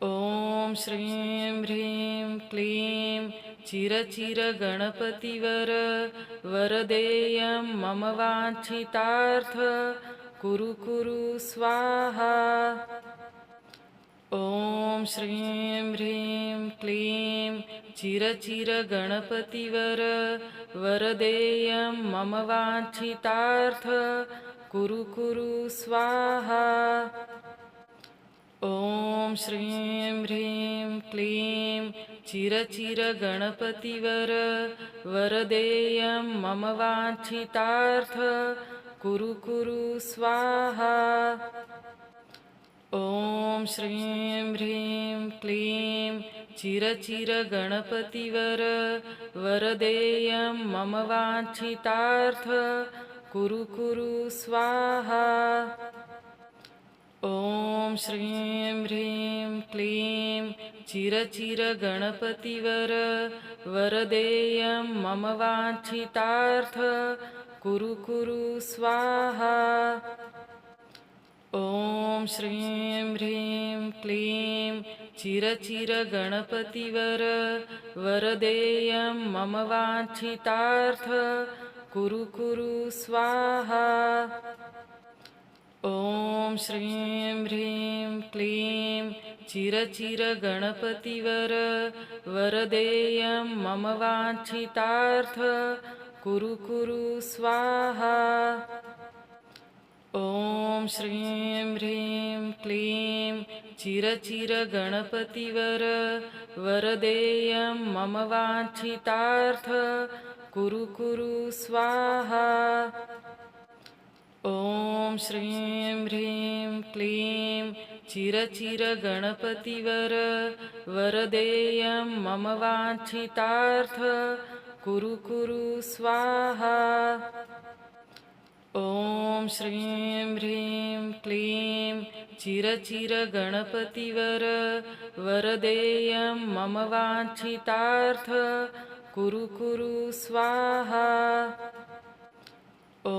ॐ श्रीं ह्रीं क्लीं चिरचिरगणपतिवर वरदेयं मम वाञ्छितार्थ कुरु कुरु स्वाहा। ॐ श्रीं ह्रीं क्लीं चिरचिरगणपतिवर वरदेयं मम वाञ्छितार्थ कुरु कुरु स्वाहा। ॐ श्रीं ह्रीं क्लीं चिरचिरगणपतिवर वरदेयं मम वाञ्छितार्थ कुरु कुरु स्वाहा। ॐ श्रीं ह्रीं क्लीं चिरचिरगणपतिवर वरदेयं मम वाञ्छितार्थ कुरु कुरु स्वाहा। ॐ श्रीं ह्रीं क्लीं चिरचिरगणपतिवर वरदेयं मम वाञ्छितार्थ कुरु कुरु स्वाहा। ॐ श्रीं ह्रीं क्लीं चिरचिरगणपतिवर वरदेयं मम वाञ्छितार्थ कुरु कुरु स्वाहा। ॐ श्रीं ह्रीं क्लीं चिरचिरगणपतिवर वरदेयं मम वाञ्छितार्थ कुरु कुरु स्वाहा। ॐ श्रीं ह्रीं क्लीं चिरचिरगणपतिवर वरदेयं मम वाञ्छितार्थ कुरु कुरु स्वाहा। ॐ श्रीं ह्रीं क्लीं चिरचिरगणपतिवर वरदेयं मम वाञ्छितार्थ कुरु कुरु स्वाहा। ॐ श्रीं ह्रीं क्लीं चिरचिरगणपतिवर वरदेयं मम वाञ्छितार्थ कुरु कुरु स्वाहा। ॐ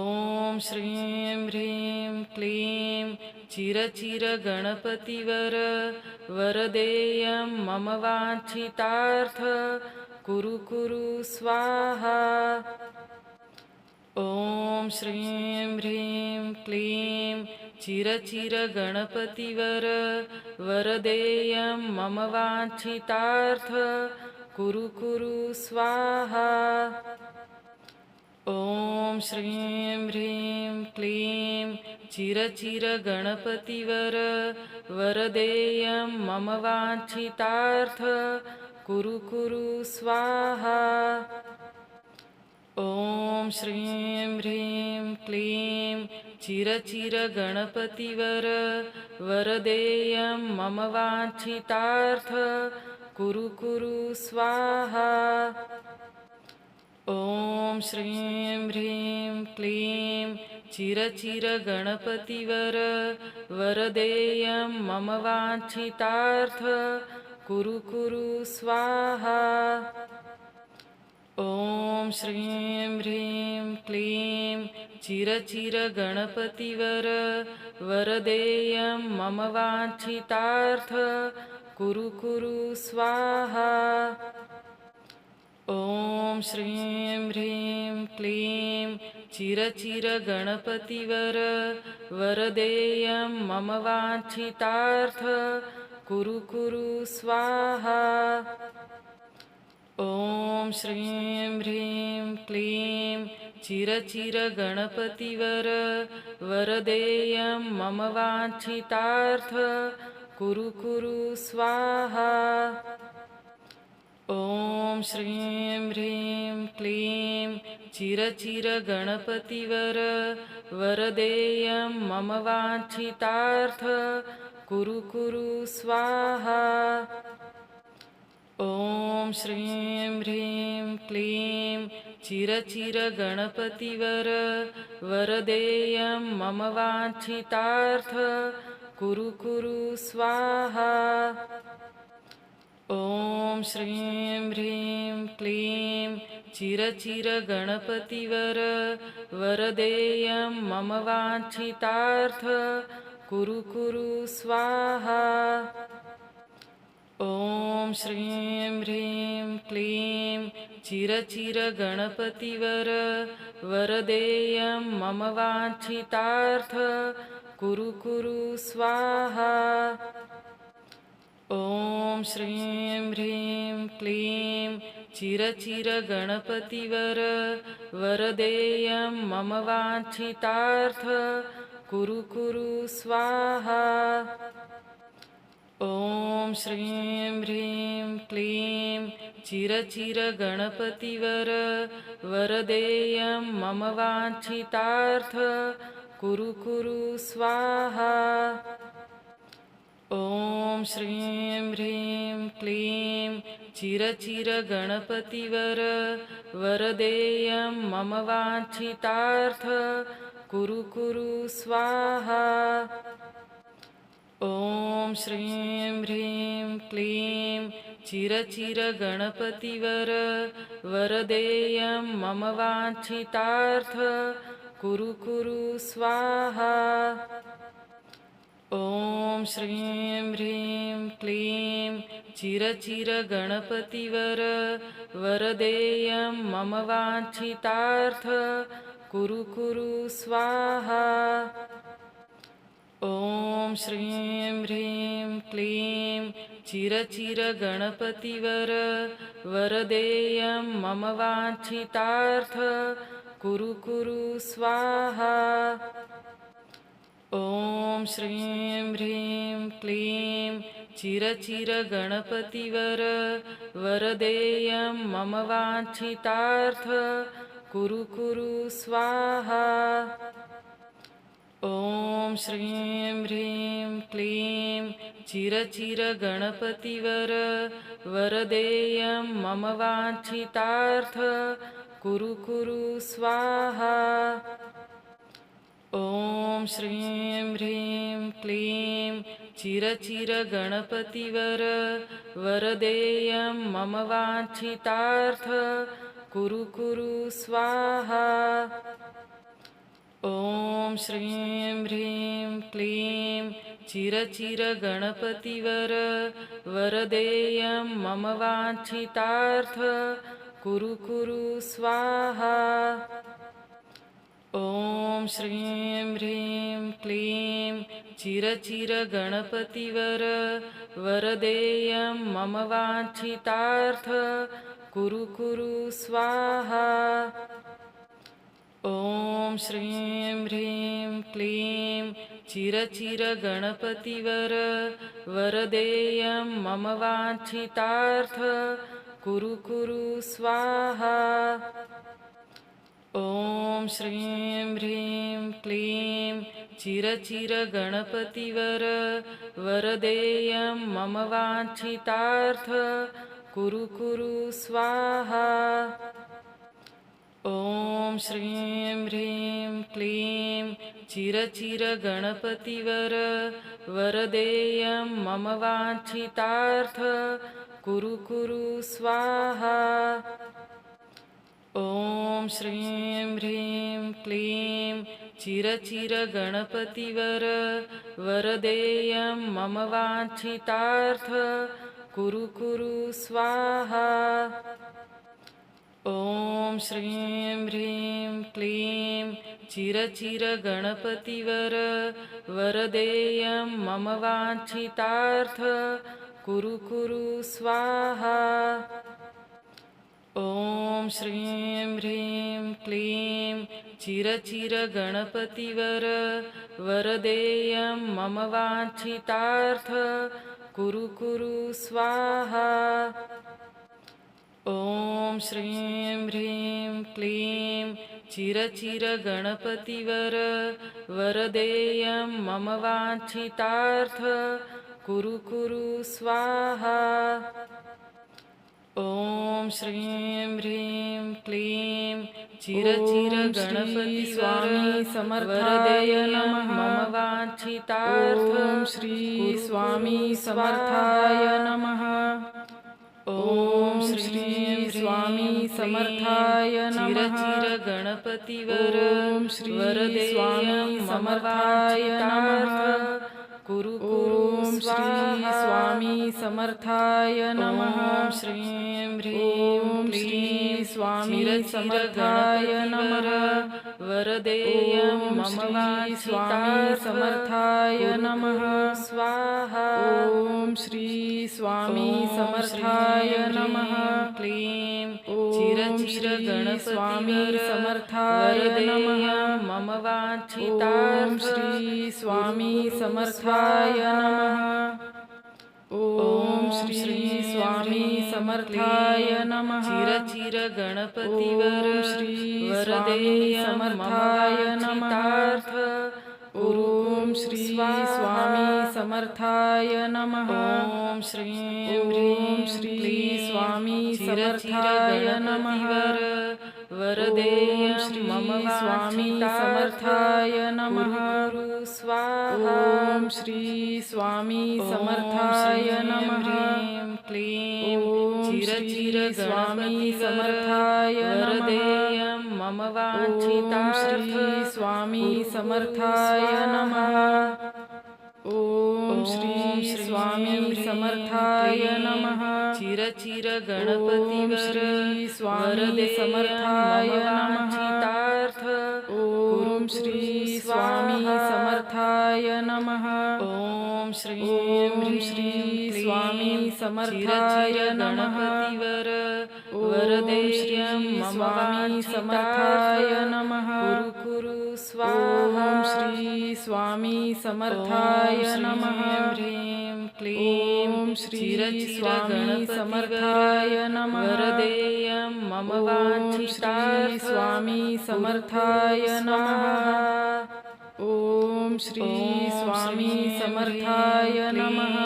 श्रीं ह्रीं क्लीं चिरचिरगणपतिवर वरदेयं मम वाञ्छितार्थ कुरु कुरु स्वाहा। ॐ श्रीं ह्रीं क्लीं चिरचिरगणपतिवर वरदेयं मम वाञ्छितार्थ कुरु कुरु स्वाहा। ॐ श्रीं ह्रीं क्लीं चिरचिरगणपतिवर वरदेयं मम वाञ्छितार्थ कुरु कुरु स्वाहा। ॐ श्रीं ह्रीं क्लीं चिरचिरगणपतिवर वरदेयं मम वाञ्छितार्थ कुरु कुरु स्वाहा। ॐ श्रीं ह्रीं क्लीं चिरचिरगणपतिवर वरदेयं मम वाञ्छितार्थ कुरु कुरु स्वाहा। ॐ श्रीं ह्रीं क्लीं चिरचिरगणपतिवर वरदेयं मम वाञ्छितार्थ कुरु कुरु स्वाहा। ॐ श्रीं ह्रीं क्लीं चिरचिरगणपतिवर वरदेयं मम वाञ्छितार्थ कुरु कुरु स्वाहा। ॐ श्रीं ह्रीं क्लीं चिरचिरगणपतिवर वरदेयं मम वाञ्छितार्थ कुरु कुरु स्वाहा। ॐ श्रीं ह्रीं क्लीं चिरचिरगणपतिवर वरदेयं मम वाञ्छितार्थ कुरु कुरु स्वाहा। ॐ श्रीं ह्रीं क्लीं चिरचिरगणपतिवर वरदेयं मम वाञ्छितार्थ कुरु कुरु स्वाहा। ॐ श्रीं ह्रीं क्लीं चिरचिरगणपतिवर वरदेयं मम वाञ्छितार्थ कुरु कुरु स्वाहा। श्रीं ह्रीं क्लीं चिरचिरगणपतिवर वरदेयं मम वाञ्छितार्थ कुरु कुरु स्वाहा। ॐ श्रीं ह्रीं क्लीं चिरचिरगणपतिवर वरदेयं मम वाञ्छितार्थ कुरु कुरु स्वाहा। ॐ श्रीं ह्रीं क्लीं चिरचिरगणपतिवर वरदेयं मम वाञ्छितार्थ कुरु कुरु स्वाहा। ॐ श्रीं ह्रीं क्लीं चिरचिरगणपतिवर वरदेयं मम वाञ्छितार्थ कुरु कुरु स्वाहा। ॐ श्रीं ह्रीं क्लीं चिरचिरगणपतिवर वरदेयं मम वाञ्छितार्थ कुरु कुरु स्वाहा। ॐ श्रीं ह्रीं क्लीं चिरचिरगणपतिवर वरदेयं मम वाञ्छितार्थ कुरु कुरु स्वाहा। ॐ श्रीं ह्रीं क्लीं चिरचिरगणपतिवर वरदेयं मम वाञ्छितार्थ कुरु कुरु स्वाहा। ॐ श्रीं ह्रीं क्लीं चिरचिरगणपतिवर वरदेयं मम वाञ्छितार्थ कुरु कुरु स्वाहा। ॐ श्रीं ह्रीं क्लीं चिरचिरगणपतिवर वरदेयं मम वाञ्छितार्थ कुरु कुरु स्वाहा। ॐ श्रीं ह्रीं क्लीं चिरचिरगणपतिवर वरदेयं मम वाञ्छितार्थ कुरु कुरु स्वाहा। ॐ श्रीं ह्रीं क्लीं चिरचिरगणपतिवर वरदेयं मम वाञ्छितार्थ कुरु कुरु स्वाहा। ॐ श्रीं ह्रीं क्लीं चिरचिरगणपतिवर वरदेयं मम वाञ्छितार्थ कुरु कुरु स्वाहा। ॐ श्रीं ह्रीं क्लीं चिरचिरगणपतिवर वरदेयं मम वाञ्छितार्थ कुरु कुरु स्वाहा। ॐ श्रीं ह्रीं क्लीं चिरचिरगणपतिवर वरदेयं मम वाञ्छितार्थ कुरु कुरु स्वाहा। ॐ श्रीं ह्रीं क्लीं चिरचिरगणपतिवर वरदेयं मम वाञ्छितार्थ कुरु कुरु स्वाहा। ॐ श्रीं ह्रीं क्लीं चिरचिरगणपतिवर वरदेयं मम वाञ्छितार्थ कुरु कुरु स्वाहा। ॐ श्रीं ह्रीं क्लीं चिरचिरगणपतिवर वरदेयं मम वाञ्छितार्थ कुरु कुरु स्वाहा। ॐ श्रीं ह्रीं क्लीं चिरचिरगणपतिवर वरदेयं मम वाञ्छितार्थ कुरु कुरु स्वाहा। ॐ श्रीं ह्रीं क्लीं चिरचिरगणपतिवर वरदेयं मम वाञ्छितार्थ कुरु कुरु स्वाहा। ॐ श्रीं ह्रीं क्लीं चिरचिरगणपतिवर समर्थाय नमः। मम वाञ्छितार्थ ॐ श्री स्वामी समर्थाय नमः। ॐ श्री स्वामी समर्थाय नमः। चिरचिरगणपतिवर ॐ श्री स्वामी समर्थाय नमः। कुरु ॐ श्री स्वामी समर्थाय नमः ॐ श्रीं ह्रीं ॐ श्री क्लीं स्वामी समर्थाय नमः वरदेयं ॐ मम श्री स्वामी वाञ्छितार्थ समर्थाय नमः स्वाहा ॐ श्री स्वामी समर्थाय नमः क्लीं ॐ श्री स्वामी समर्थाय नमः मम ॐ वाञ्छितार्थ श्री स्वामी समर्थाय नमः ॐ श्री स्वामी समर्थाय नमः चिर गणपतिवर ॐ श्री वरदेय स्वामी मम समर्थाय नमः वाञ्छितार्थ ॐ श्री स्वामी समर्थाय नमः ॐ श्रीं ॐ श्री स्वामी समर्थाय नमः वरदेय ॐ श्री मम स्वामी वाञ्छितार्थ समर्थाय नमः कुरु स्वाहा ॐ श्री स्वामी समर्थाय नमः क्लीं ॐ चिर श्री स्वामी गणपतिवर समर्थाय नमः वरदेयं मम ॐ वाञ्छितार्थ श्री स्वामी समर्थाय नमः ॐ श्री स्वामी समर्थाय नमः चिर ॐ गणपतिवर श्री स्वामी वरदेयं समर्थाय मम नमः वाञ्छितार्थ ॐ श्री स्वामी समर्थाय नमः ॐ श्रीं ॐ श्री स्वामी समर्थाय नमः गणपतिवर ॐ वरदेयं श्री मम स्वामी समर्थाय नमः कुरु स्वाहा ॐ श्री स्वामी समर्थाय नमः ह्रीं क्लीं ॐ श्री स्वामी समर्थाय नमः वरदेयं मम ॐ श्री वाञ्छितार्थ स्वामी समर्थाय नमः ॐ श्री स्वामी समर्थाय नमः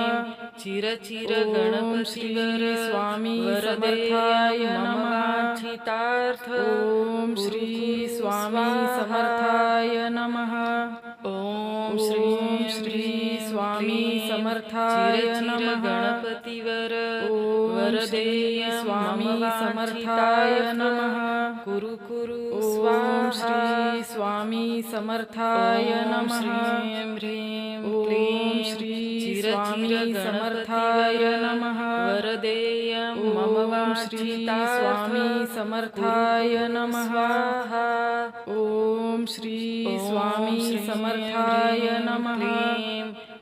चिर ॐ श्री गणपतिवर स्वामी वरदेय समर्थाय मम नमः वाञ्छितार्थ ॐ श्री स्वामी समर्थाय नमः ॐ ॐ श्री स्वामी समर्थाय नमः गणपतिवर ॐ श्री स्वामी समर्थाय नमः कुरु ॐ श्री स्वामी समर्थाय नमः श्रीं ह्रीं ॐ क्लीं श्री स्वामी समर्थाय नमः वरदेयं मम ॐ श्री स्वामी समर्थाय नमः ॐ श्री स्वामी समर्थाय नमः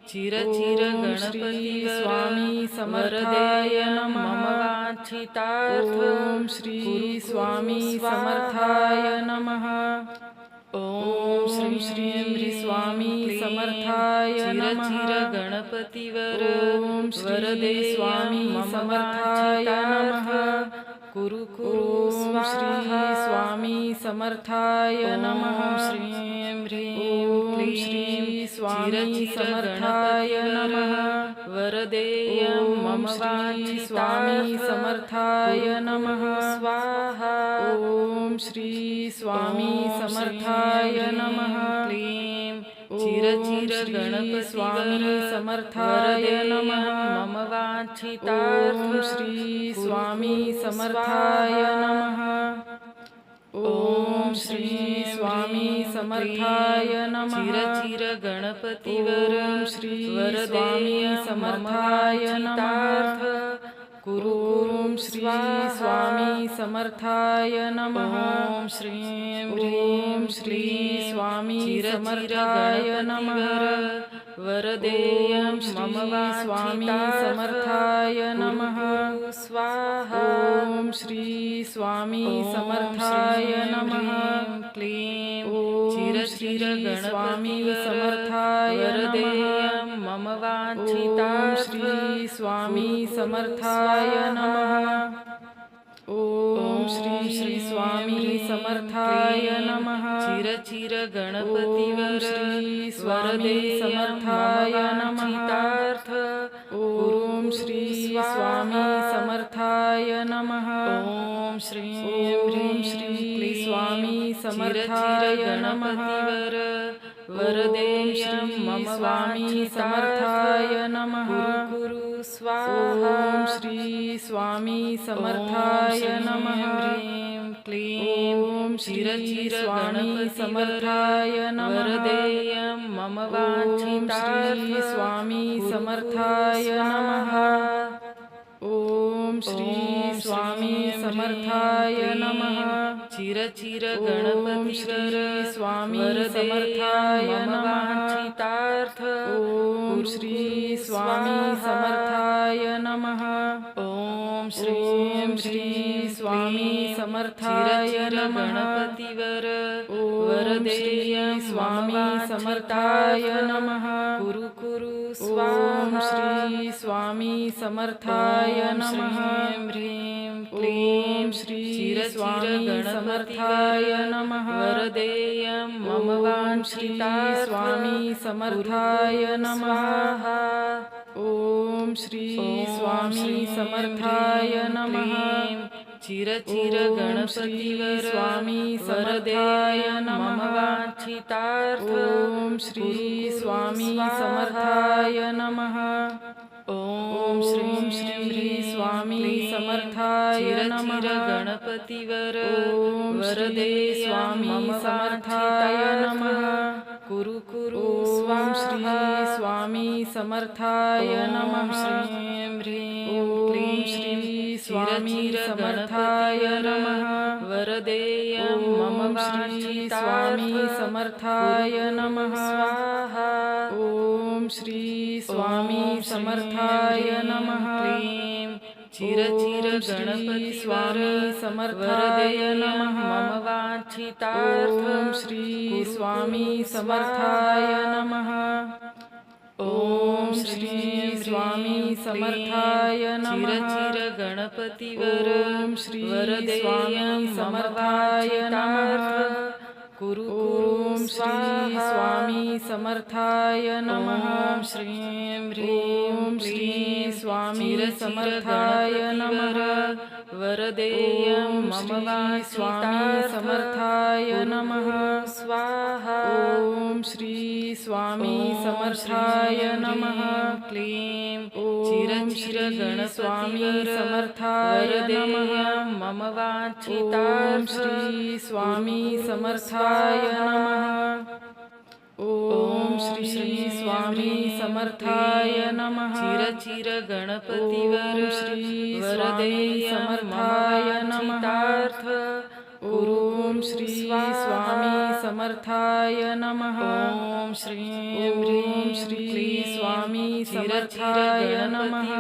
चिर ॐ श्री स्वामी समर्थाय नमः मम वाञ्छितार्थ ॐ श्री स्वामी समर्थाय नमः ॐ श्री स्वामी समर्थाय नमः गणपतिवर ॐ श्री स्वामी समर्थाय नमः कुरु ॐ श्री स्वामी समर्थाय नमः श्रीं ह्रीं ॐ श्री स्वामी समर्थाय नमः वरदेयं मम श्री स्वामी समर्थाय नमः स्वाहा ॐ श्री स्वामी समर्थाय नमः क्लीं ॐ चिर श्री स्वामी समर्थाय नमः मम वाञ्छितार्थ ॐ श्री स्वामी समर्थाय नमः ॐ श्री स्वामी समर्थाय नमः चिर गणपतिवर ॐ श्री स्वामी समर्थाय नमः ॐ श्री स्वामी समर्थाय नमः ॐ श्रीं ॐ श्री स्वामी समर्थाय नमः वरदेयं ॐ मम श्री स्वामी वाञ्छितार्थ समर्थाय नमः स्वाहा ॐ श्री स्वामी समर्थाय नमः क्लीं ॐ श्री स्वामी समर्थाय नमः मम ॐ वाञ्छितार्थ श्री स्वामी समर्थाय नमः ॐ श्री स्वामी समर्थाय नमः चिर गणपतिवर ॐ श्री स्वामी समर्थाय नमः ॐ श्री स्वामी समर्थाय नमः ॐ श्रीं ॐ श्री स्वामी समर्थाय नमः वरदेयं मम स्वामी समर्थाय नमः कुरु स्वाहा ॐ श्री स्वामी समर्थाय नमः क्लीं ॐ श्री स्वामी समर्थाय नमः वरदेयं मम ॐ वाञ्छितार्थ श्री स्वामी समर्थाय नमः ॐ श्री स्वामी समर्थाय नमः चिरचिर ॐ गणपतिवर श्री स्वामी वरदेयं समर्थाय मम नमः वाञ्छितार्थ ॐ श्री स्वामी समर्थाय नमः ॐ ॐ श्रीं श्री स्वामी समर्थाय नमः गणपतिवर ॐ वरदेयं श्री स्वामी समर्थाय नमः कुरु कुरु ॐ स्वाहा श्री स्वामी समर्थाय नमः ह्रीं ह्रीं क्लीं ॐ श्री स्वामी समर्थाय नमः वरदेयं मम ॐ श्री वाञ्छितार्थ स्वामी समर्थाय नमः ॐ श्री स्वामी समर्थाय नमः चिरचिर ॐ गणपतिवर श्री स्वामी समर्थाय नमः मम वाञ्छितार्थ ॐ श्री स्वामी समर्थाय नमः ॐ श्री स्वामी समर्थाय नमः गणपतिवर ॐ श्री स्वामी समर्थाय नमः कुरु कुरु ॐ श्री स्वामी समर्थाय नमः श्रीं ह्रीं ॐ श्री स्वामी समर्थाय नमः वरदेयं मम ॐ श्री स्वामी समर्थाय नमः ॐ श्री स्वामी समर्थाय नमः क्लीं चिरचिर ॐ श्री गणपतिवर स्वामी समर्थाय नमः मम वाञ्छितार्थ ॐ श्री स्वामी समर्थाय नमः ॐ श्री स्वामी समर्थाय नमः चिरचिर गणपतिवर ॐ श्री स्वामी समर्थाय नमः कुरु ॐ श्री स्वामी समर्थाय नमः श्रीं ॐ श्री स्वामी समर्थाय नमः वरदेयं ॐ मम श्री स्वामी समर्थाय नमः स्वाहा ॐ श्री स्वामी समर्थाय नमः क्लीं ॐ चिरचिर श्री स्वामी गणपतिवर समर्थाय नमः मम ॐ वाञ्छितार्थ श्री स्वामी समर्थाय नमः ॐ श्री स्वामी समर्थाय नमः चिरचिर गणपतिवर ॐ श्री स्वामी समर्थाय नमः ॐ श्री स्वामी समर्थाय नमः ॐ श्रीं ॐ श्री स्वामी समर्थाय नमः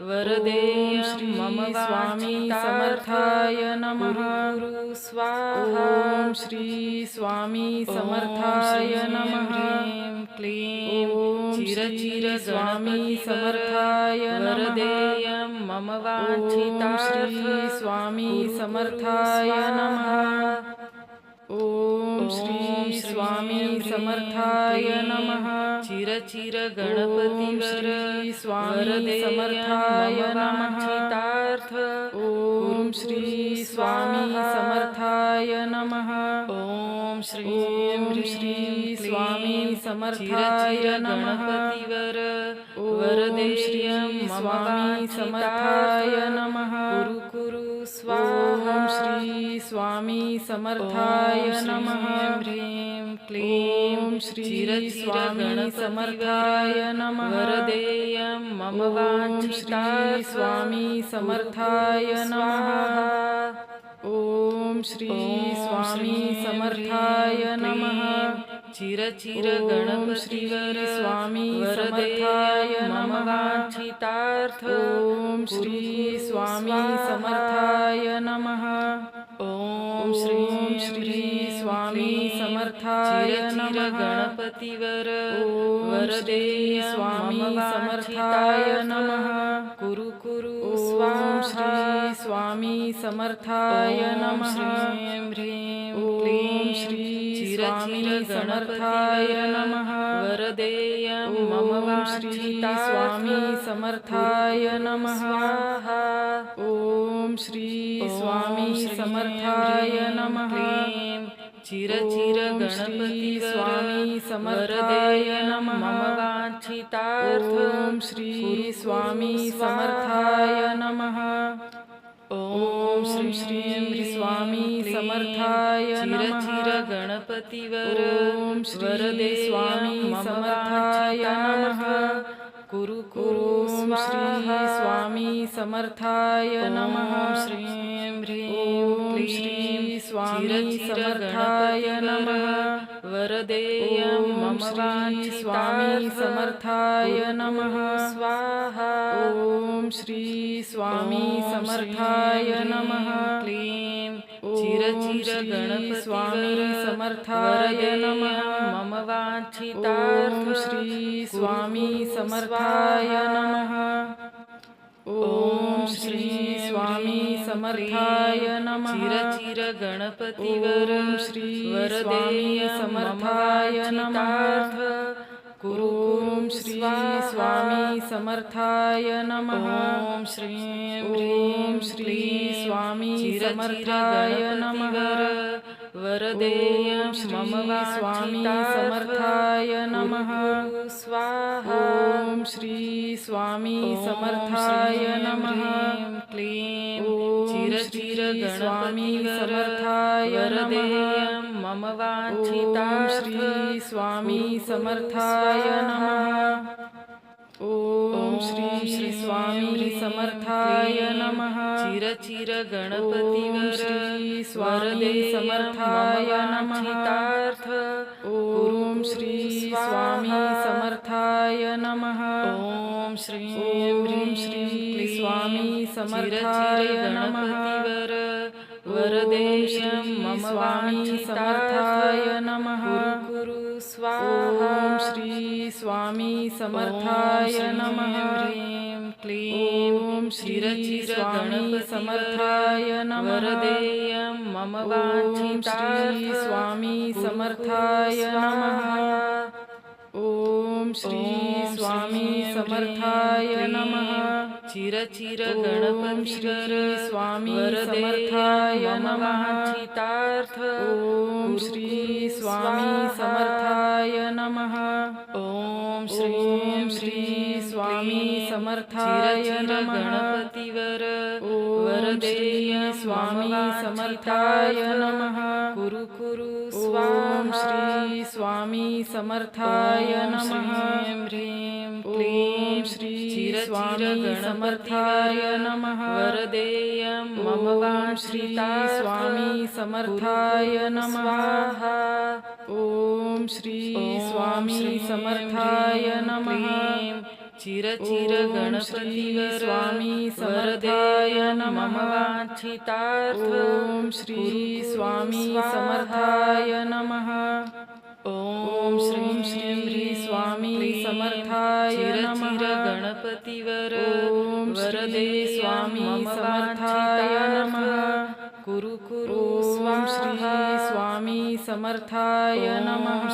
वरदेयं ॐ श्री मम स्वामी वाञ्छितार्थ समर्थाय नमः कुरु स्वाहा ॐ श्री स्वामी समर्थाय नमः क्लीं ॐ चिरचिर श्री स्वामी गणपतिवर समर्थाय नमः वरदेयं मम ॐ वाञ्छितार्थ श्री स्वामी समर्थाय नमः ॐ श्री स्वामी समर्थाय नमः चिरचिर ॐ गणपतिवर श्री स्वामी समर्थाय नमः ॐ श्री स्वामी समर्थाय नमः ॐ ॐ श्री स्वामी समर्थाय नमः गणपतिवर ॐ श्री स्वामी समर्थाय नमः कुरु ॐ स्वाहा श्री स्वामी समर्थाय नमः ह्रीं क्लीं ॐ श्री स्वामी समर्थाय नमः वरदेयं मम ॐ वाञ्छितार्थ श्री स्वामी समर्थाय नमः ॐ श्री स्वामी समर्थाय नमः चिरचिर ॐ गणपतिवर श्री स्वामी वरदेयं समर्थाय मम नमः वाञ्छितार्थ ॐ श्री स्वामी समर्थाय नमः ॐ ॐ श्रीं श्री स्वामी समर्थाय नमः गणपतिवर ॐ वरदेयं स्वामी मम समर्थाय नमः कुरु कुरु ॐ श्री स्वामी समर्थाय नमः श्रीं ह्रीं ॐ श्री स्वामी समर्थाय नमः वरदेयं ॐ मम श्री स्वामी समर्थाय नमः ॐ श्री स्वामी समर्थाय नमः चिरचिर ॐ श्री गणपतिवर स्वामी समर्थाय नमः मम वाञ्छितार्थ ॐ श्री स्वामी समर्थाय नमः ओम श्री स्वामी समर्थाय नमः. चिर गणपतीवर ओम श्री स्वामी समर्थाय नमः. कुरु कुरु ओम श्री स्वामी समर्थाय नमः. श्रीं ह्रीं ओम क्लीं श्री स्वामी समर्थाय नमः. वरदेयं मम श्री स्वामी समर्थाय नमः. स्वाहा. ओम श्री स्वामी समर्थाय नमः. क्लीं ओम श्री स्वामी समर्थाय नमः. मम वाञ्छितार्थ ओम श्री स्वामी समर्थाय नमः. ओम श्री स्वामी समर्थाय नमः. चिर गणपतीवर ओम श्री स्वामी समर्थाय नमः. ओम श्री स्वामी समर्थाय नमः. ओम श्रीं ओम श्री स्वामी समर्थाय नमः. वरदेयं श्री मम स्वामी समर्थाय नमः. स्वाहा. ओम श्री स्वामी समर्थाय नमः. क्लीं ओम श्री स्वामी समर्थाय नमः. मम ओम वाञ्छितार्थ श्री स्वामी समर्थाय नमः. ओम श्री स्वामी समर्थाय नमः. चिर ओम गणपतीवर श्री स्वामी समर्थाय नमः. ओम श्री स्वामी समर्थाय नमः. ओम श्रीं ओम श्री स्वामी समर्थाय नमः. वरदेयं मम स्वामी समर्थाय नमः. कुरु स्वाहा. ओम श्री स्वामी समर्थाय नमः. क्लीं ओम श्री स्वामी समर्थाय नमः. वरदेयं मम ओम वाञ्छितार्थ श्री स्वामी समर्थाय नमः. ओम श्री स्वामी समर्थाय नमः. चिर ओम गणपतीवर श्री स्वामी समर्थाय नमः. चितार्थ ओम श्री स्वामी समर्थाय नमः. ओम ओम श्री स्वामी समर्थाय नमः. गणपतीवर ओम श्री स्वामी समर्थाय नमः. कुरु कुरु ओम श्री स्वामी समर्थाय नमः. ओम श्री स्वामी समर्थाय नमः. वरदेयं मम ओम श्री स्वामी समर्थाय नमः. ओम श्री स्वामी समर्थाय नमः. चिर ओम गणपतीवर श्री स्वामी समर्थाय नमः. वाञ्छितार्थ ओम श्री स्वामी समर्थाय नमः. ओम ओम श्री स्वामी समर्थाय नमः. गणपतीवर ओम श्री स्वामी समर्थाय नमः. कुरु कुरु ओम श्री स्वामी समर्थाय नमः.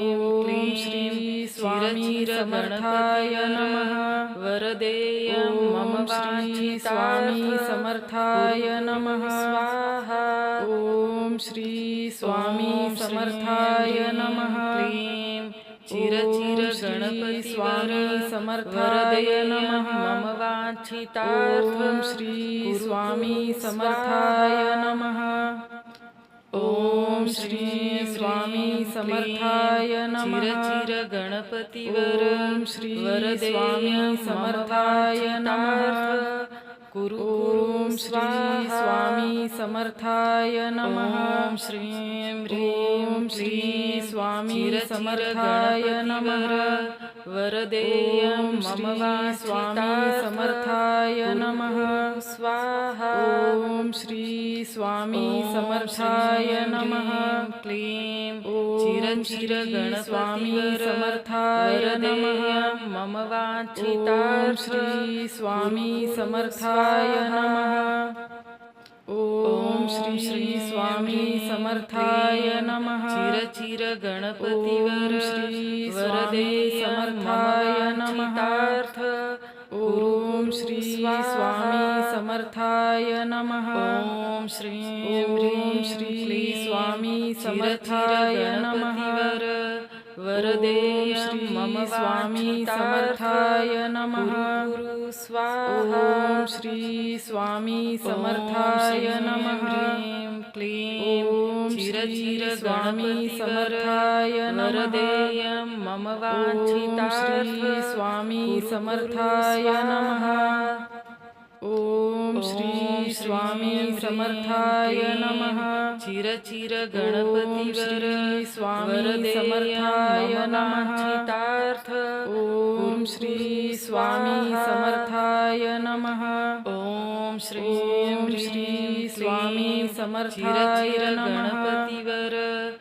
ओम श्री स्वामी समर्थाय नमः. वरदेयं मम ओम श्री स्वामी समर्थाय नमः. स्वाहा. ओम श्री स्वामी समर्थाय नमः. चिर ओम श्री गणपतीवर स्वामी समर्थाय नमः. मम वाञ्छितार्थ ओम श्री स्वामी समर्थाय नमः. ओम श्री स्वामी समर्थाय नमः. चिर गणपतीवर ओम श्री स्वामी समर्थाय नमः. कुरु ओम श्री स्वामी समर्थाय नमः. ओम श्रीं ओम श्री स्वामी समर्थाय नमः. वरदेयं ओम मम श्री स्वामी समर्थाय नमः. स्वाहा. ओम श्री स्वामी समर्थाय नमः. क्लीं ओम श्री स्वामी समर्थाय नमः. मम ओम वाञ्छितार्थ श्री स्वामी समर्थाय नमः. ओम श्री स्वामी समर्थाय नमः. चिर गणपतीवर ओम श्री स्वामी समर्थाय नमः. ओम श्री स्वामी समर्थाय नमः. ओम श्रीं ओम श्री स्वामी समर्थाय नमः. वरदेयं ओम मम स्वामी समर्थाय नमः कुरु स्वाहा ओम श्री स्वामी समर्थाय नमः ह्रीं क्लीं ओम चिर श्री चिर स्वामी गणपतिवर समर्थाय नमः वरदेयं मम ओम वाञ्छितार्थ श्री स्वामी कुरु समर्थाय नमः ओम श्री ह्रीं स्वामी क्लीं समर्थाय नमः चिर चिर ओम गणपतिवर श्री स्वामी वरदेयं समर्थाय मम नमः वाञ्छितार्थ ओम श्री स्वामी समर्थाय नमः ओम श्रीं ओम श्री स्वामी समर्थाय नमः गणपतिवर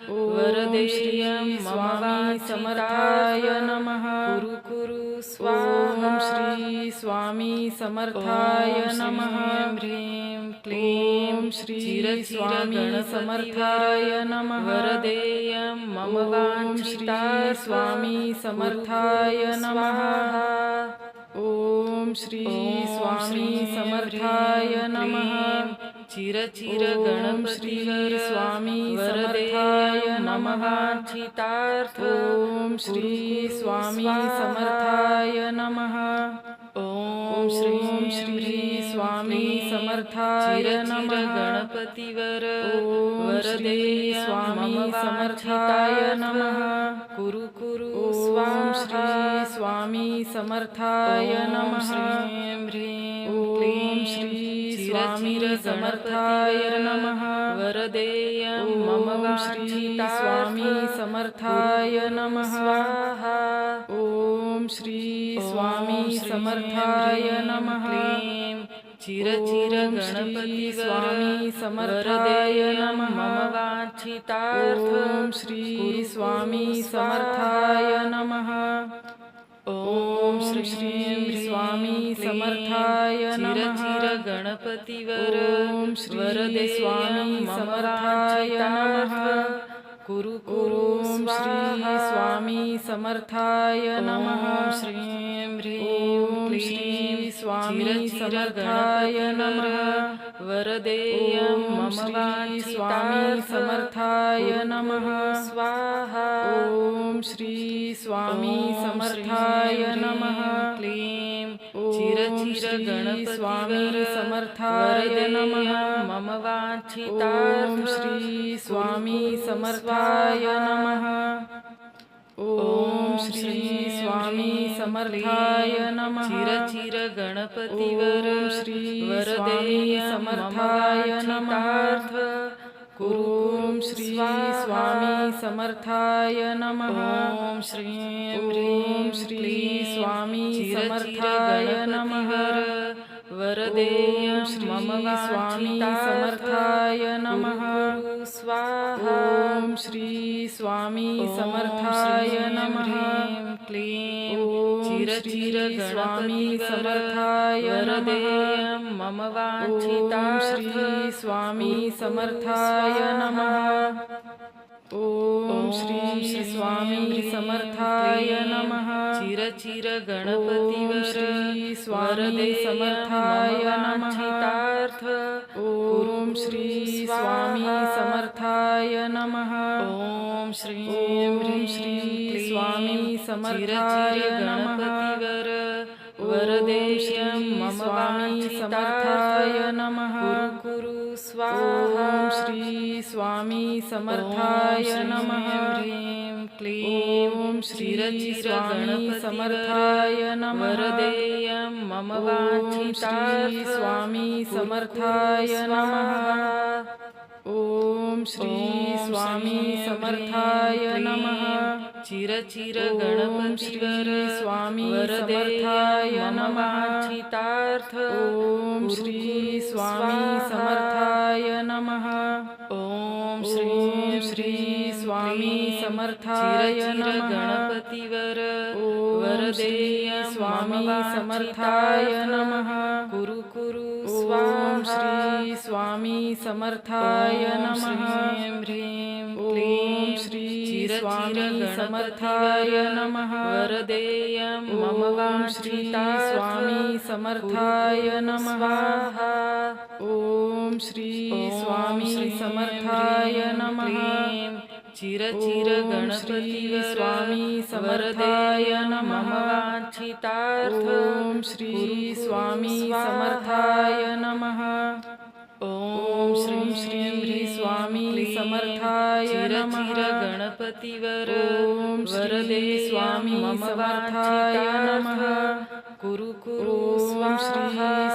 ओम वरदेयं श्री मम स्वामी समर्थाय वाञ्छितार्थ नमः कुरु कुरु ओम स्वाहा श्री स्वामी समर्थाय नमः ह्रीं क्लीं ओम श्री चिर स्वामी गणपतिवर समर्थाय नमः वरदेयं मम ओम श्री वाञ्छितार्थ स्वामी समर्थाय नमः ओम श्री स्वामी समर्थाय नमः चिर चिर ओम श्री गणपतिवर स्वामी समर्थाय वरदेयं मम नमः वाञ्छितार्थ ओम श्री स्वामी समर्थाय नमः ओम श्री स्वामी समर्थाय चिर नमः गणपतिवर ओम श्री वरदेयं स्वामी मम समर्थाय वाञ्छितार्थ नमः कुरु कुरु ओम स्वाहा श्री स्वामी समर्थाय नमः ह्रीं ओम श्री स्वामी समर्थाय नमः वरदेयं मम ओम श्री स्वामी समर्थाय नमः स्वाहा ओम श्री स्वामी समर्थाय नमः चिर चिर ओम श्री गणपतिवर स्वामी समर्थाय नमः मम वाञ्छितार्थ ओम श्री स्वामी समर्थाय नमः ओम श्री स्वामी समर्थाय नमः चिर गणपतिवर ओम श्री स्वामी समर्थाय नमः कुरु कुरु ओम श्री स्वामी समर्थाय नमः ओम श्री स्वामी समर्थाय नमः वरदेयं ओम मम श्री स्वामी वाञ्छितार्थ समर्थाय नमः स्वाहा ओम श्री स्वामी समर्थाय नमः चिर ओम चिर श्री गणपतिवर स्वामी समर्थाय नमः मम ओम वाञ्छितार्थ श्री स्वामी समर्थाय नमः ओम श्री स्वामी समर्थाय नमः चिर चिर गणपतिवर ओम श्री स्वामी वरदेयं मम समर्थाय नमः वाञ्छितार्थ ओम श्री स्वामी समर्थाय नमः ओम श्रीं ओम श्री स्वामी समर्थाय नमः वरदेयं ओम श्री मम स्वामी वाञ्छितार्थ समर्थाय नमः कुरु स्वाहा ओम श्री स्वामी समर्थाय नमः ओम चिर श्री चिर स्वामी गणपतिवर समर्थाय नमः वरदेयं मम ओम वाञ्छितार्थ श्री स्वामी समर्थाय नमः ओम श्री स्वामी समर्थाय नमः चिर चिर ओम गणपतिवर श्री स्वामी वरदेयं समर्थाय मम नमः वाञ्छितार्थ ओम श्री स्वामी समर्थाय नमः ओम श्रीं ओम श्री स्वामी समर्थाय नमः गणपतिवर वरदेयं मम स्वामी वाञ्छितार्थ समर्थाय नमः कुरु स्वाहा ओम श्री स्वामी समर्थाय नमः ओम श्री स्वामी समर्थाय नमः वरदेयं मम ओम वाञ्छितार्थ श्री स्वामी समर्थाय नमः ओम श्री स्वामी समर्थाय नमः चिर चिर ओम गणपतिवर श्री स्वामी वरदेयं समर्थाय मम नमः वाञ्छितार्थ ओम श्री स्वामी समर्थाय नमः ओम ओम श्री स्वामी समर्थाय नमः गणपतिवर ओम श्री वरदेयं स्वामी मम समर्थाय वाञ्छितार्थ नमः कुरु कुरु ओम स्वाहा श्री स्वामी समर्थाय नमः ओम श्री स्वामी समर्थाय नमः वरदेयं मम ओम श्री वाञ्छितार्थ स्वामी समर्थाय नमः ओम श्री स्वामी समर्थाय नमः चिरचिर गणपतिवर स्वामी समर्थाय नमः. वांछितार्थ ओम श्री स्वामी समर्थाय नमः. ओम श्री स्वामी समर्थाय नमः. चिरचिर गणपतिवर ओम श्री स्वामी समर्थाय नमः. कुरु कुरु ओम श्री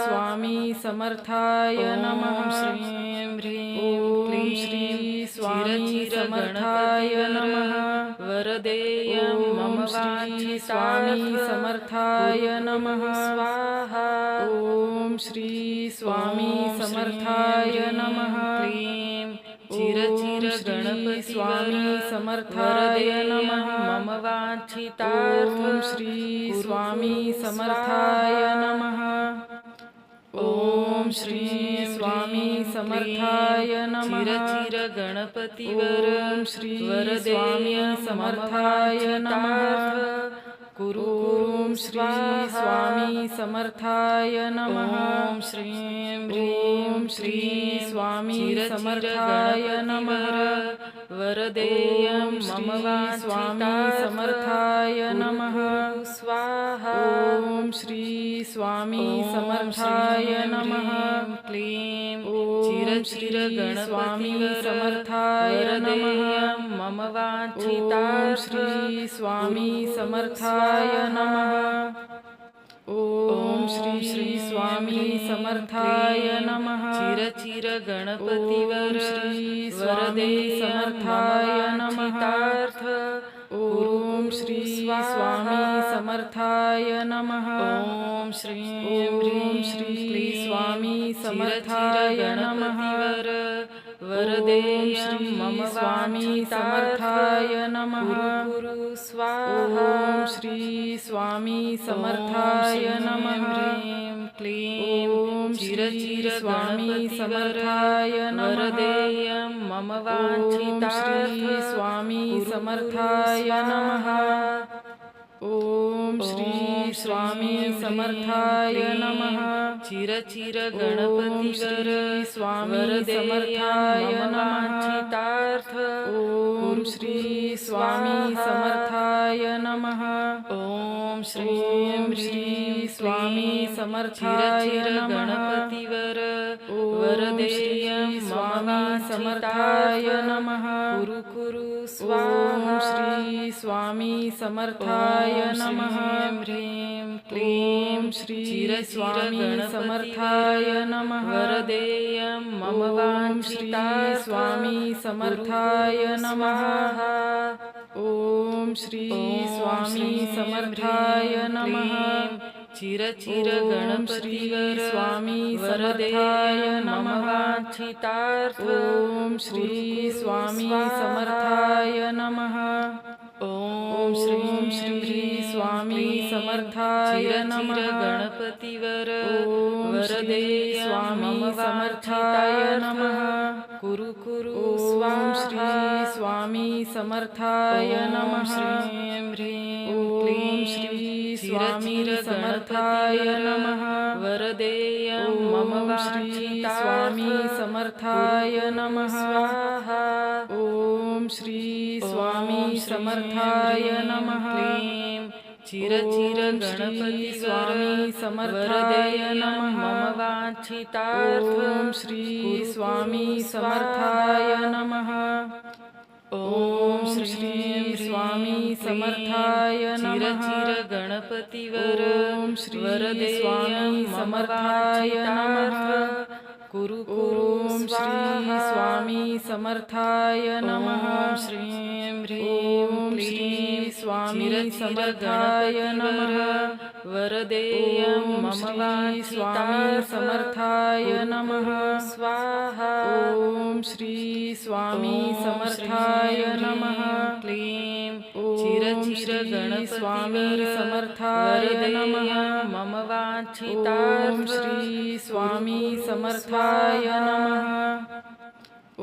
स्वामी समर्थाय नमः. श्रीं ह्रीं ओम श्री स्वामी समर्थाय नमः. वरदेयं मम ओम श्री स्वामी समर्थाय नमः. स्वाहा. ओम श्री स्वामी समर्थाय नमः. क्लीं चिरचिर ओम श्री गणपति स्वामी समर्थाय नमः. मम वांछितार्थ ओम श्री स्वामी समर्थाय नमः. ओम श्री स्वामी समर्थाय नमः. चिरचिर गणपतिवर ओम श्री स्वामी समर्थाय नमः. ओम श्री स्वामी समर्थाय नमः. ओम श्रीं ह्रीं ओम श्री स्वामी समर्थाय नमः. वरदेयं मम स्वामी समर्थाय नमः. स्वाहा. ओम श्री स्वामी समर्थाय नमः. क्लीं ओम चिरचिर श्री स्वामी गणपतिवर समर्थाय नमः. मम ओम वांछितार्थ श्री स्वामी समर्थाय नमः. ओम श्री स्वामी समर्थाय नमः. चिरचिर गणपतिवर श्री स्वामी समर्थाय नमः. ओम श्री स्वामी समर्थाय नमः. ओम श्रीं ओम श्री स्वामी समर्थाय नमः. वरदेयं मम स्वामी समर्थाय नमः. कुरु स्वाहा. ओम श्री स्वामी समर्थाय नमः. क्लीं ओम चिरचिर स्वामी समर्थाय नमः. वरदेयं मम ओम वांछितार्थ श्री स्वामी समर्थाय नमः. ओम श्री स्वामी समर्थाय नमः. चिरचिर ओम गणपतिवर श्री स्वामी समर्थाय नमः. ओम श्री स्वामी समर्थाय नमः. ओम ओम श्री स्वामी समर्थाय नमः. गणपतिवर ओम श्री स्वामी समर्थाय नमः. कुरु कुरु ओम स्वाहा. श्री स्वामी समर्थाय नमः. ह्रीं क्लीं ओम श्री स्वामी समर्थाय नमः. वरदेयं मम ओम श्री वांछितार्थ स्वामी समर्थाय नमः. ओम श्री स्वामी समर्थाय नमः. चिरचिर ओम गणपतिवर श्री स्वामी वरदेयं समर्थाय मम नमः. वांछितार्थ ओम श्री स्वामी समर्थाय नमः. ओम श्री स्वामी समर्थाय नमः. गणपतिवर ओम श्री वरदेयं स्वामी मम समर्थाय नमः. कुरु कुरु ओम श्री स्वाहा. स्वामी समर्थाय नमः. श्रीं ह्रीं ओम श्री स्वामी समर्थाय नमः. वरदेयं मम ओम श्री स्वामी समर्थाय नमः. स्वाहा. ओम श्री स्वामी समर्थाय नमः. क्लीं चिरचिर ओम श्री गणपतिवर स्वामी समर्थाय नमः. मम वांछितार्थ ओम श्री स्वामी समर्थाय नमः. ओम श्री स्वामी समर्थाय नमः. चिरचिर गणपतिवर ओम श्री स्वामी समर्थाय नमः. कुरु ओम श्री स्वामी समर्थाय नमः. श्रीं ओम श्री स्वामी समर्थाय नमः. वरदेयं ओम मम श्री स्वामी वांछितार्थ समर्थाय नमः. स्वाहा. ओम श्री स्वामी समर्थाय नमः. क्लीं ओम चिरचिर श्री स्वामी गणपतिवर समर्थाय नमः. मम ओम वांछितार्थ श्री स्वामी समर्थाय नमः.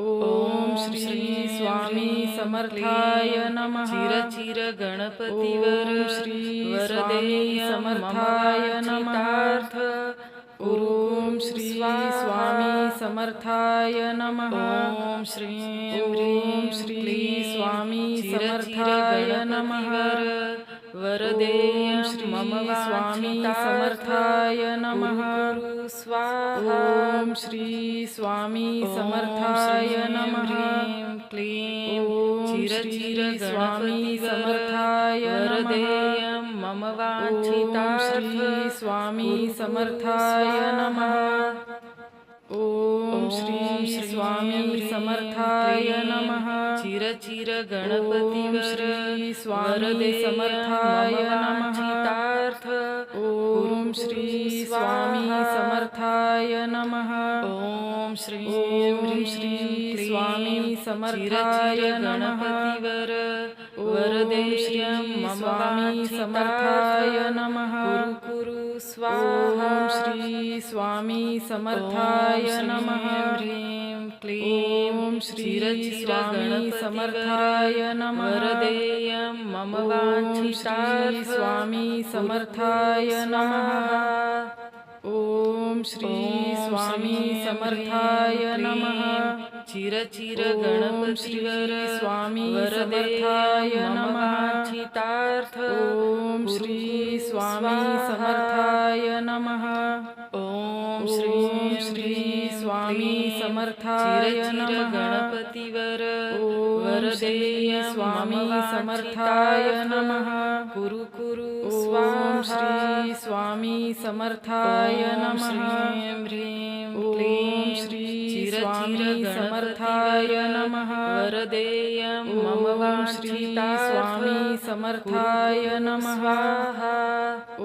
ओम श्री स्वामी समर्थाय नमः. चिरचिर गणपतिवर ओम श्री स्वामी वरदेयं समर्थाय नमः. ओम श्री स्वामी समर्थाय नमः. ओम श्रीं ओम श्री स्वामी समर्थाय नमः वरदेयं श्री मम स्वामी वाञ्छितार्थ समर्थाय नमः कुरु स्वाहा ॐ श्री स्वामी समर्थाय नमः ह्रीं क्लीं ॐ चिरचिर श्री स्वामी गणपतिवर समर्थाय नमः वरदेयं मम ॐ वाञ्छितार्थ श्री स्वामी कुरु समर्थाय नमः ॐ श्री श्री स्वामी ह्रीं समर्थाय क्लीं नमः चिरचिर ॐ गणपतिवर श्री स्वामी वरदेयं समर्थाय मम नमः वाञ्छितार्थ ॐ श्री स्वामी समर्थाय नमः ॐ श्रीं ॐ ह्रीं श्री क्लीं स्वामी समर्थाय चिरचिर नमः गणपतिवर ॐ वरदेयं श्री मम स्वामी समर्थाय नमः कुरु ॐ स्वाहा श्री स्वामी समर्थाय नमः ह्रीं क्लीं ॐ श्री चिरचिर स्वामी समर्थाय नमः वरदेयं मम ॐ श्री वाञ्छितार्थ स्वामी समर्थाय नमः ॐ श्री स्वामी समर्थाय नमः चिरचिर ॐ गणपतिवर श्री स्वामी वरदेयं समर्थाय मम नमः वाञ्छितार्थ ॐ श्री स्वामी समर्थाय नमः ॐ ॐ श्रीं श्री स्वामी क्लीं समर्थाय चिरचिर नमः गणपतिवर ॐ श्री वरदेयं स्वामी मम समर्थाय वाञ्छितार्थ नमः कुरु ॐ स्वाहा श्री स्वामी समर्थाय नमः श्रीं ह्रीं ॐ क्लीं श्री चिरचिर स्वामी समर्थाय गणपतिवर नमः वरदेयं मम ॐ श्री वाञ्छितार्थ स्वामी समर्थाय नमः स्वाहा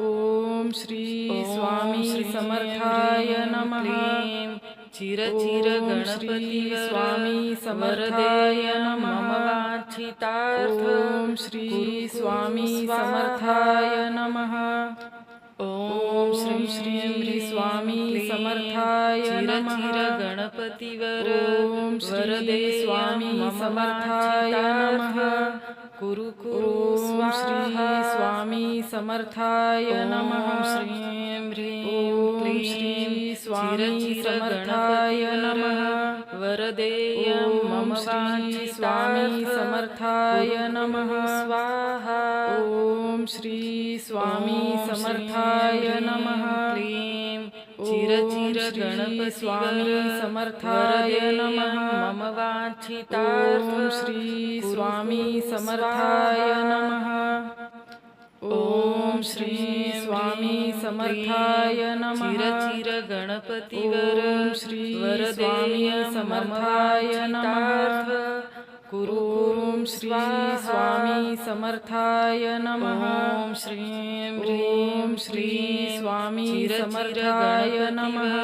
ॐ श्री स्वामी समर्थाय नमः चिरचिर ॐ श्री गणपतिवर स्वामी समर्थाय वरदेयं नमः मम वाञ्छितार्थ ॐ श्री स्वामी समर्थाय नमः ॐ ॐ श्री स्वामी समर्थाय नमः चिरचिर गणपतिवर ॐ श्री वरदेयं स्वामी मम समर्थाय नमः कुरु ॐ श्री स्वामी समर्थाय नमः श्रीं ह्रीं ॐ श्री स्वामी समर्थाय नमः वरदेयं मम ॐ श्री स्वामी समर्थाय नमः स्वाहा ॐ श्री स्वामी समर्थाय नमः क्लीं चिरचिर श्री गणपतिवर स्वामी समर्थाय नमः मम वाञ्छितार्थ ॐ श्री स्वामी समर्थाय नमः ॐ श्री स्वामी समर्थाय नमः चिरचिर गणपतिवर ॐ श्री स्वामी वरदेयं मम समर्थाय नमः वाञ्छितार्थ ॐ श्री स्वामी समर्थाय नमः ॐ श्रीं ॐ ह्रीं श्री स्वामी चिरचिर समर्थाय नमः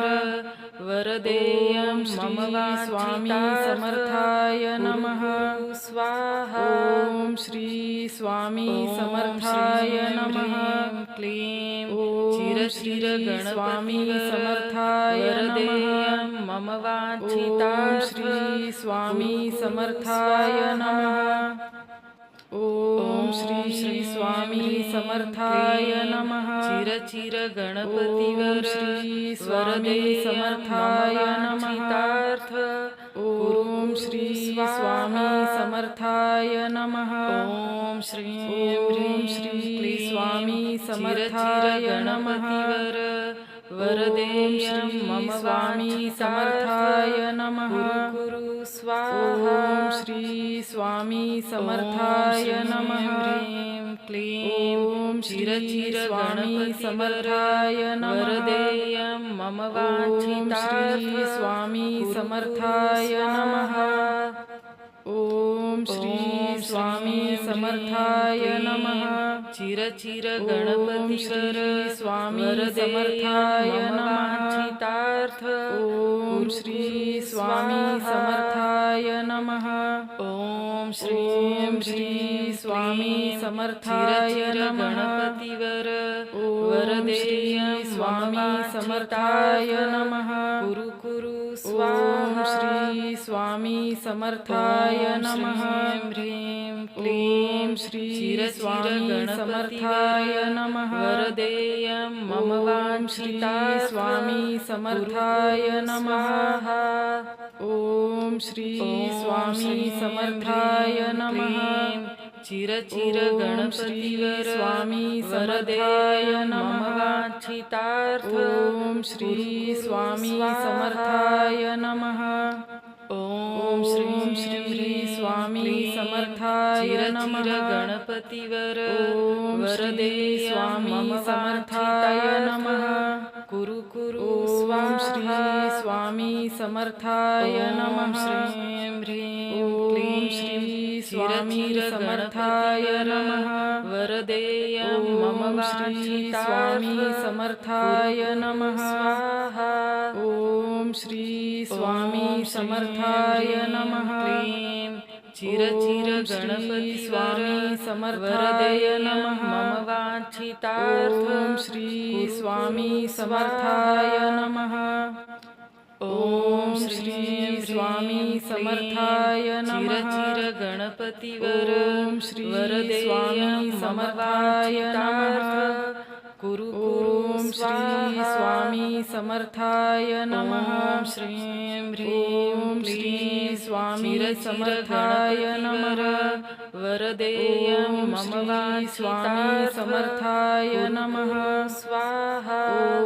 गणपतिवर वरदेयं ॐ मम श्री स्वामी वाञ्छितार्थ समर्थाय नमः स्वाहा ॐ श्री स्वामी समर्थाय नमः क्लीं ॐ चिरचिर श्री स्वामी गणपतिवर समर्थाय नमः वरदेयं मम ॐ वाञ्छितार्थ श्री स्वामी समर्थाय नमः ॐ श्री स्वामी समर्थाय नमः चिरचिर गणपतिवर ॐ श्री स्वामी वरदेयं समर्थाय मम नमः वाञ्छितार्थ ॐ श्री स्वामी समर्थाय नमः ॐ श्रीं ॐ ह्रीं श्री स्वामी समर्थाय समर्थाय नमः गणपतिवर ॐ वरदेयं श्री मम स्वामी समर्थाय समर्थाय नमः कुरु ॐ स्वाहा श्री स्वामी समर्थाय नमः क्लीं ॐ श्री चिरचिर स्वामी गणपतिवर समर्थाय नमः वरदेयं मम ॐ वाञ्छितार्थ श्री स्वामी समर्थाय नमः ॐ श्री स्वामी समर्थाय नमः चिरचिर ॐ गणपतिवर श्री स्वामी वरदेयं समर्थाय मम नमः वाञ्छितार्थ ॐ श्री स्वामी समर्थाय नमः ॐ श्रीं ॐ श्री स्वामी समर्थाय नमः गणपतिवर ओम वरदेयं श्री स्वामी समर्थाय नमः कुरु कुरु ओम स्वाहा श्री स्वामी समर्थाय नमः ह्रीं क्लीं ओम श्री स्वामी समर्थाय नमः वरदेयं मम ओम श्री स्वामी समर्थाय नमः ओम श्री स्वामी समर्थाय नमः चिरचिर ओम गणपतिवर श्री स्वामी समर्थाय नमः वाञ्छितार्थ ओम श्री स्वामी समर्थाय नमः ओम श्री स्वामी समर्थाय नमः गणपतिवर ओम श्री स्वामी समर्थाय नमः कुरु कुरु ओम श्री स्वामी समर्थाय नमः ओम श्री स्वामी समर्थाय नमः वरदेयं मम ओम श्री स्वामी समर्थाय नमः ओम श्री स्वामी समर्थाय नमः चिरचिर ओम श्री गणपति स्वामी समर्थाय नमः मम वाञ्छितार्थ ओम श्री स्वामी समर्थाय नमः ओम श्री स्वामी समर्थाय नमः चिरचिर गणपतिवर ओम श्री स्वामी समर्थाय नमः कुरु ओम श्री स्वामी समर्थाय नमः ओम श्री स्वामी समर्थाय नमः वरदेयं ओम मम श्री स्वामी समर्थाय नमः स्वाहा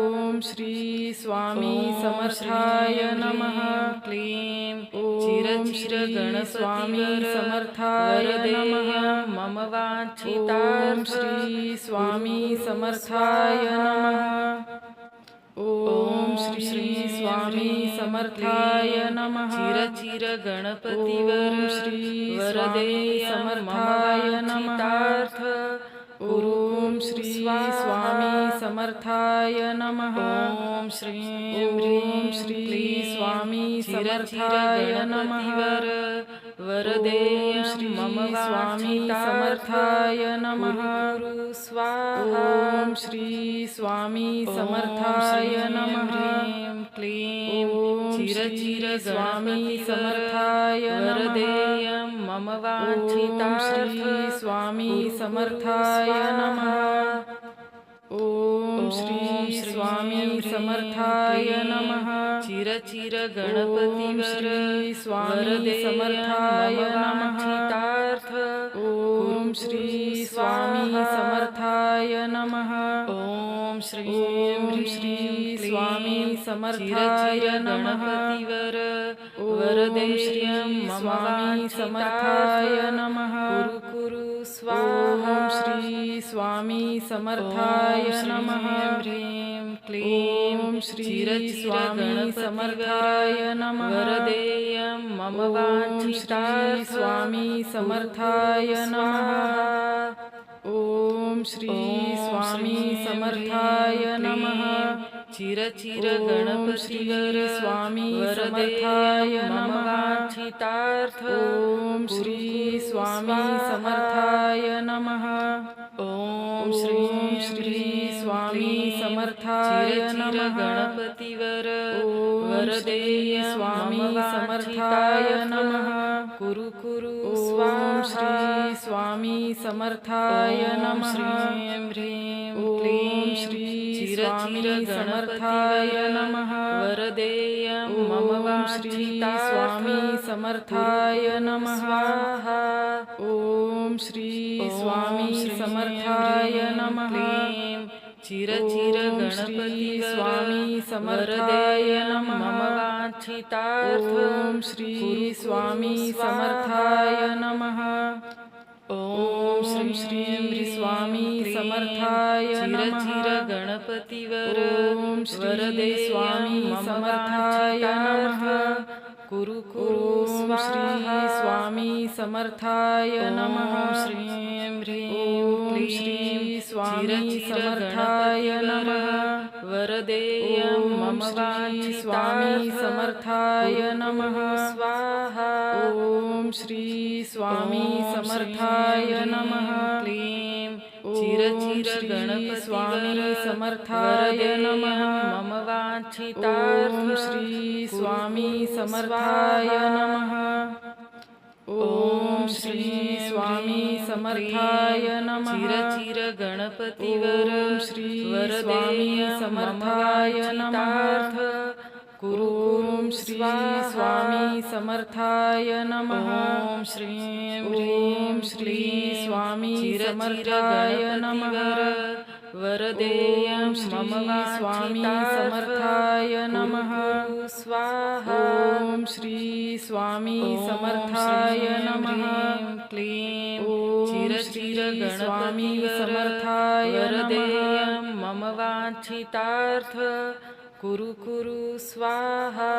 ओम श्री स्वामी समर्थाय नमः क्लीं ओम चिरचिर श्री स्वामी गणपतिवर समर्थाय नमः मम ओम वाञ्छितार्थ श्री स्वामी समर्थाय नमः ओम श्री स्वामी समर्थाय नमः चिरचिर गणपतिवर ओम श्री स्वामी वरदेयं मम समर्थाय नमः वाञ्छितार्थ ओम श्री स्वामी समर्थाय नमः ओम ओम श्री स्वामी समर्थाय नमः वरदेयं ओम श्री मम स्वामी वाञ्छितार्थ समर्थाय नमः कुरु स्वाहा ओम श्री स्वामी समर्थाय नमः क्लीं ओम चिरचिर श्री स्वामी समर्थाय नमः वरदेयं मम ओम वाञ्छितार्थ श्री स्वामी समर्थाय नमः ओम श्री स्वामी समर्थाय नमः चिरचिर ओम गणपतिवर श्री स्वामी समर्थाय नमः ओम श्री स्वामी समर्थाय नमः ओम ओम श्री स्वामी समर्थाय नमः वरदेयं श्री मम स्वामी समर्थाय नमः कुरु ओम स्वाहा श्री स्वामी समर्थाय नमः ओम श्री स्वामी समर्थाय नमः वरदेयं मम ओम श्री स्वामी समर्थाय नमः ओम श्री स्वामी समर्थाय नमः चिरचिर ओम गणपतिवर श्री स्वामी वरदेयं समर्थाय मम नमः वाञ्छितार्थ ओम श्री स्वामी समर्थाय नमः ओम श्री स्वामी समर्थाय नमः गणपतिवर ओम श्री स्वामी समर्थाय नमः कुरु कुरु ओम श्री स्वामी समर्थाय नमः ओम श्री स्वामी समर्थाय नमः वरदेयं मम ओम श्री स्वामी समर्थाय नमः ओम श्री स्वामी समर्थाय नमः चिरचिर ओम श्री गणपतिवर स्वामी समर्थाय नमः मम वाञ्छितार्थ ओम श्री स्वामी समर्थाय नमः ओम श्री स्वामी समर्थाय नमः चिरचिर गणपतिवर ओम श्री स्वामी समर्थाय नमः कुरु ओम श्री स्वामी समर्थाय नमः ओम श्री स्वामी समर्थाय नमः वरदेयं वरदेयं मम श्री स्वामी समर्थाय नमः स्वाहा ओम श्री स्वामी समर्थाय नमः क्लीं ओम चिर श्री स्वामी गणपतिवर समर्थाय नमः मम वाञ्छितार्थ ओम श्री स्वामी समर्थाय नमः ओम श्री स्वामी समर्थाय नमः चिर गणपतिवर ओम श्री स्वामी समर्थाय नमः ओम श्री स्वामी समर्थाय नमः ओम श्रीं ओम श्री स्वामी समर्थाय नमः वरदेयं श्री मम स्वामी वाञ्छितार्थ समर्थाय नमः स्वाहा ओम श्री स्वामी समर्थाय नमः क्लीं ओम चिर स्वामी गणपतिवर समर्थाय वरदेयं मम वाञ्छितार्थ कुरु स्वाहा